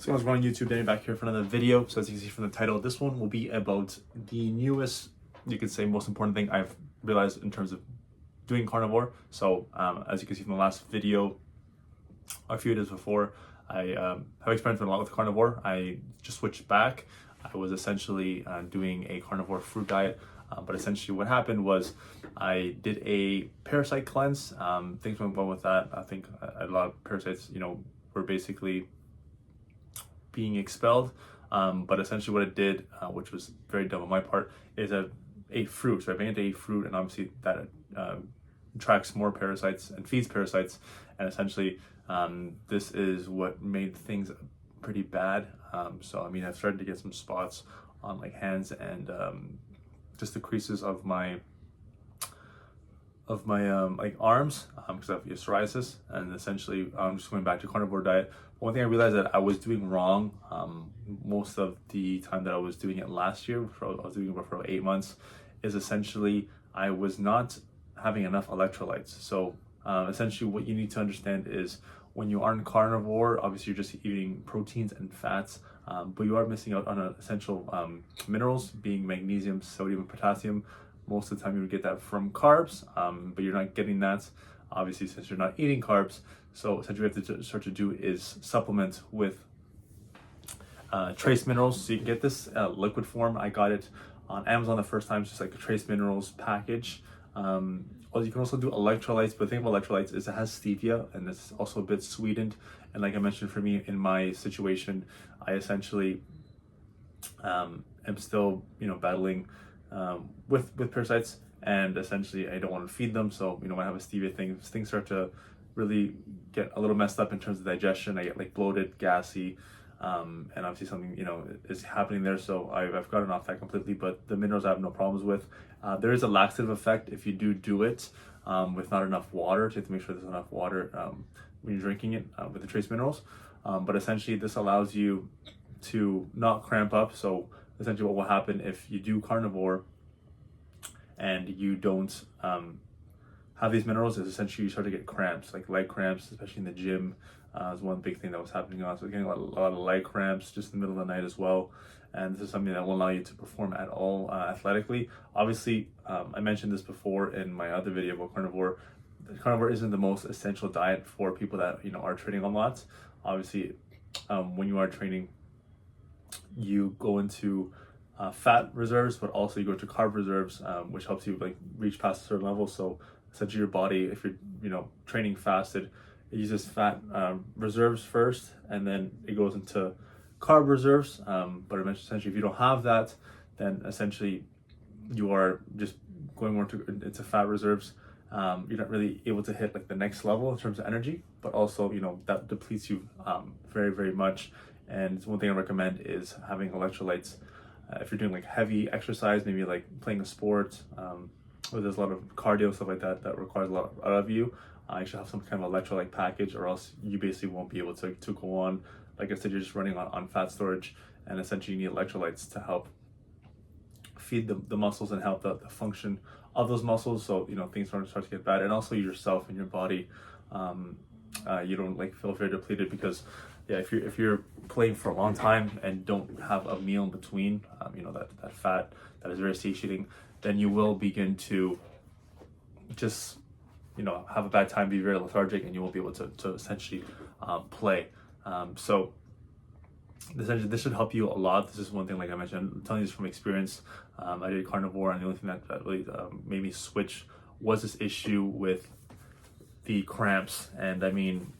So what's going on YouTube? Danny back here for another video. So as you can see from the title, this one will be about the newest, you could say most important thing I've realized in terms of doing carnivore. So as you can see from the last video, a few days before, I have experimented a lot with carnivore. I just switched back. I was essentially doing a carnivore fruit diet, but essentially what happened was I did a parasite cleanse. Things went well with that. I think a lot of parasites, were basically being expelled, but essentially what it did, which was very dumb on my part, is I ate fruit. So I began to eat fruit, and obviously that attracts more parasites and feeds parasites, and essentially this is what made things pretty bad. So I mean, I've started to get some spots on like hands and just the creases of my like arms, because I have psoriasis, and essentially I'm just going back to carnivore diet. One thing I realized that I was doing wrong most of the time that I was doing it last year, I was doing it for 8 months, is essentially I was not having enough electrolytes. So essentially what you need to understand is when you aren't carnivore, obviously you're just eating proteins and fats, but you are missing out on essential minerals, being magnesium, sodium, and potassium. Most of the time you would get that from carbs, but you're not getting that, obviously, since you're not eating carbs. So essentially what you have to start to do is supplement with trace minerals. So you can get this liquid form. I got it on Amazon the first time, it's just like a trace minerals package. Or you can also do electrolytes, but the thing about electrolytes is it has stevia, and it's also a bit sweetened. And like I mentioned, for me, in my situation, I essentially am still, battling with parasites, and essentially I don't want to feed them. So when I have a stevia thing, things start to really get a little messed up in terms of digestion. I get like bloated, gassy, and obviously something is happening there. So I've gotten off that completely, but the minerals I have no problems with. There is a laxative effect if you do it with not enough water. So you have to make sure there's enough water when you're drinking it with the trace minerals. But essentially this allows you to not cramp up. So essentially what will happen if you do carnivore and you don't have these minerals is essentially you start to get cramps, like leg cramps, especially in the gym. Is one big thing that was happening on. So getting a lot of leg cramps just in the middle of the night as well. And this is something that won't allow you to perform at all athletically. Obviously, I mentioned this before in my other video about carnivore. Carnivore isn't the most essential diet for people that are training a lot. Obviously, when you are training, you go into fat reserves, but also you go to carb reserves, which helps you like reach past a certain level. So essentially your body, if you're training fasted, it uses fat reserves first, and then it goes into carb reserves. But essentially if you don't have that, then essentially you are just going more into fat reserves. You're not really able to hit like the next level in terms of energy, but also that depletes you very, very much. And one thing I recommend is having electrolytes. If you're doing like heavy exercise, maybe like playing a sport, where there's a lot of cardio, stuff like that requires a lot out of you, you should have some kind of electrolyte package, or else you basically won't be able to go on. Like I said, you're just running on fat storage, and essentially you need electrolytes to help feed the muscles and help the function of those muscles. So things start to get bad, and also yourself and your body, you don't like feel very depleted, because if you're playing for a long time and don't have a meal in between, that fat that is very satiating, then you will begin to just have a bad time, be very lethargic, and you won't be able to essentially play. So essentially this should help you a lot. This is one thing, like I mentioned, I'm telling you this from experience. I did carnivore, and the only thing that really made me switch was this issue with the cramps. And I mean,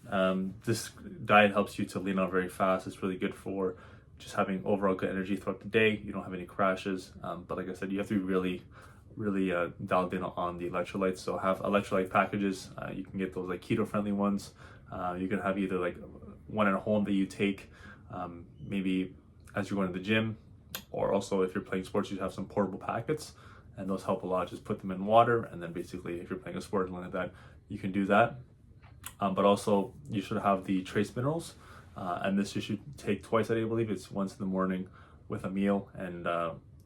this diet helps you to lean out very fast. It's really good for just having overall good energy throughout the day. You don't have any crashes, but like I said, you have to be really dialed in on the electrolytes. So have electrolyte packages. You can get those like keto friendly ones. You can have either like one at home that you take maybe as you're going to the gym, or also if you're playing sports, you have some portable packets, and those help a lot. Just put them in water, and then basically if you're playing a sport like that, you can do that. But also you should have the trace minerals, and this you should take twice a day. I believe it's once in the morning with a meal, and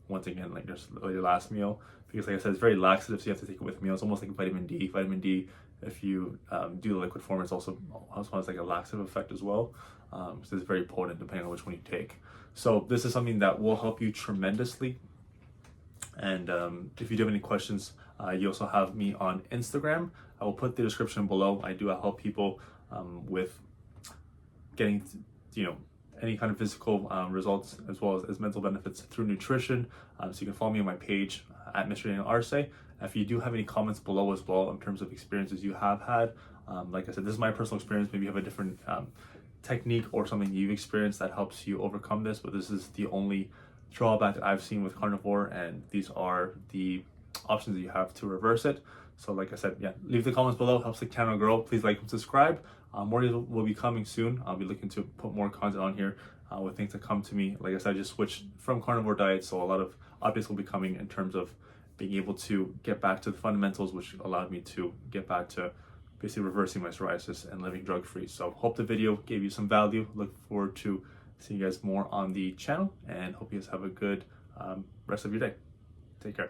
once again like just your last meal, because like I said, it's very laxative, so you have to take it with meals. Almost like vitamin D. Vitamin D if you do the liquid form, it's also has like a laxative effect as well. So it's very potent depending on which one you take. So this is something that will help you tremendously. And if you do have any questions, you also have me on Instagram. I will put the description below. I do help people with getting, any kind of physical results as well as mental benefits through nutrition. So you can follow me on my page at Mr. Daniel Arce. If you do have any comments below as well in terms of experiences you have had, like I said, this is my personal experience. Maybe you have a different technique or something you've experienced that helps you overcome this, but this is the only drawback that I've seen with Carnivore, and these are the options that you have to reverse it. So like I said, yeah, leave the comments below, helps the channel grow. Please like and subscribe. More videos will be coming soon. I'll be looking to put more content on here with things that come to me. Like I said, I just switched from carnivore diet, so a lot of updates will be coming in terms of being able to get back to the fundamentals, which allowed me to get back to basically reversing my psoriasis and living drug-free. So hope the video gave you some value. Look forward to seeing you guys more on the channel, and hope you guys have a good rest of your day. Take care.